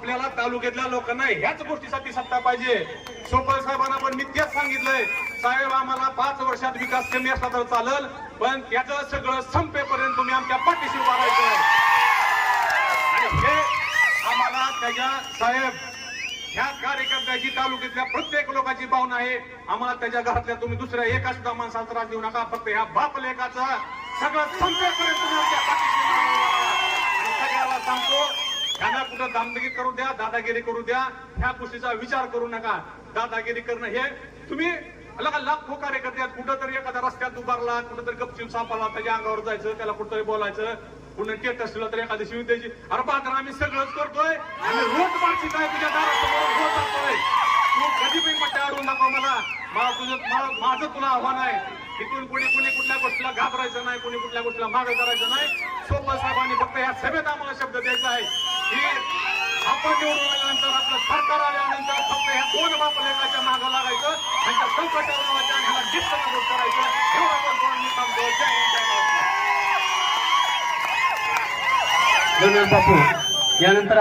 आपल्याला तालुक्यातल्या लोकांना ह्याच गोष्टीसाठी सत्ता पाहिजे. सोपल साहेबांना पण मी तेच सांगितलंय, साहेब आम्हाला 5 वर्षात विकास कमी असला तर चालेल, पण त्याचं सगळं संपेपर्यंत तुम्ही आमच्या पाठीशी उभा राहायचं. आणि हे आम्हाला त्याच्या साहेब ह्या कार्यकर्त्याची तालुक्यातल्या प्रत्येक लोकांची भावना आहे. आम्हाला त्याच्या घरातल्या तुम्ही दुसऱ्या एका सुद्धा माणसाला त्रास देऊ नका. फक्त ह्या बाप लेकाचा सगळं संपेपर्यंत तुम्ही आमच्या पाठीशी सगळ्याला सांगतो, त्यांना कुठं दामगिरी करू द्या, दादागिरी करू द्या, ह्या गोष्टीचा विचार करू नका. दादागिरी करणं हे तुम्ही लाखो कार्यकर्ते आहेत, कुठं तरी एखाद्या रस्त्यात उभारला, कुठंतरी गपचूप सापडला, त्याच्या अंगावर जायचं, त्याला कुठंतरी बोलायचं, कुठं टेटस ठेवलं तर एखादी शिवी द्यायची. अरे बाकर आम्ही सगळंच करतोय, आम्ही रोज मारची काय तुझ्या दारासमोर रोज जातोय. तू कधी पण पट्ट्या अडवून दाखव मला, माझं तुला आव्हान आहे. इथून कुणी कुठल्या गोष्टीला घाबरायचं नाही, कुणी कुठल्या गोष्टीला मागे करायचं नाही. सोपल साहेबांनी फक्त या सभेत आम्हाला शब्द द्यायचा आहे की आपण निवडून आल्यानंतर, आपलं सरकार आल्यानंतर फक्त ह्या 2 बापलेकाच्या मागं लागायचं, त्यांच्या चौकट्यावर लावायचं आणि ह्याला डिस्टर्ब करायचं. एवढं बोलतो मी सांगतो. जय हिंद, जय महाराष्ट्र. धन्यवाद बापू. यानंतर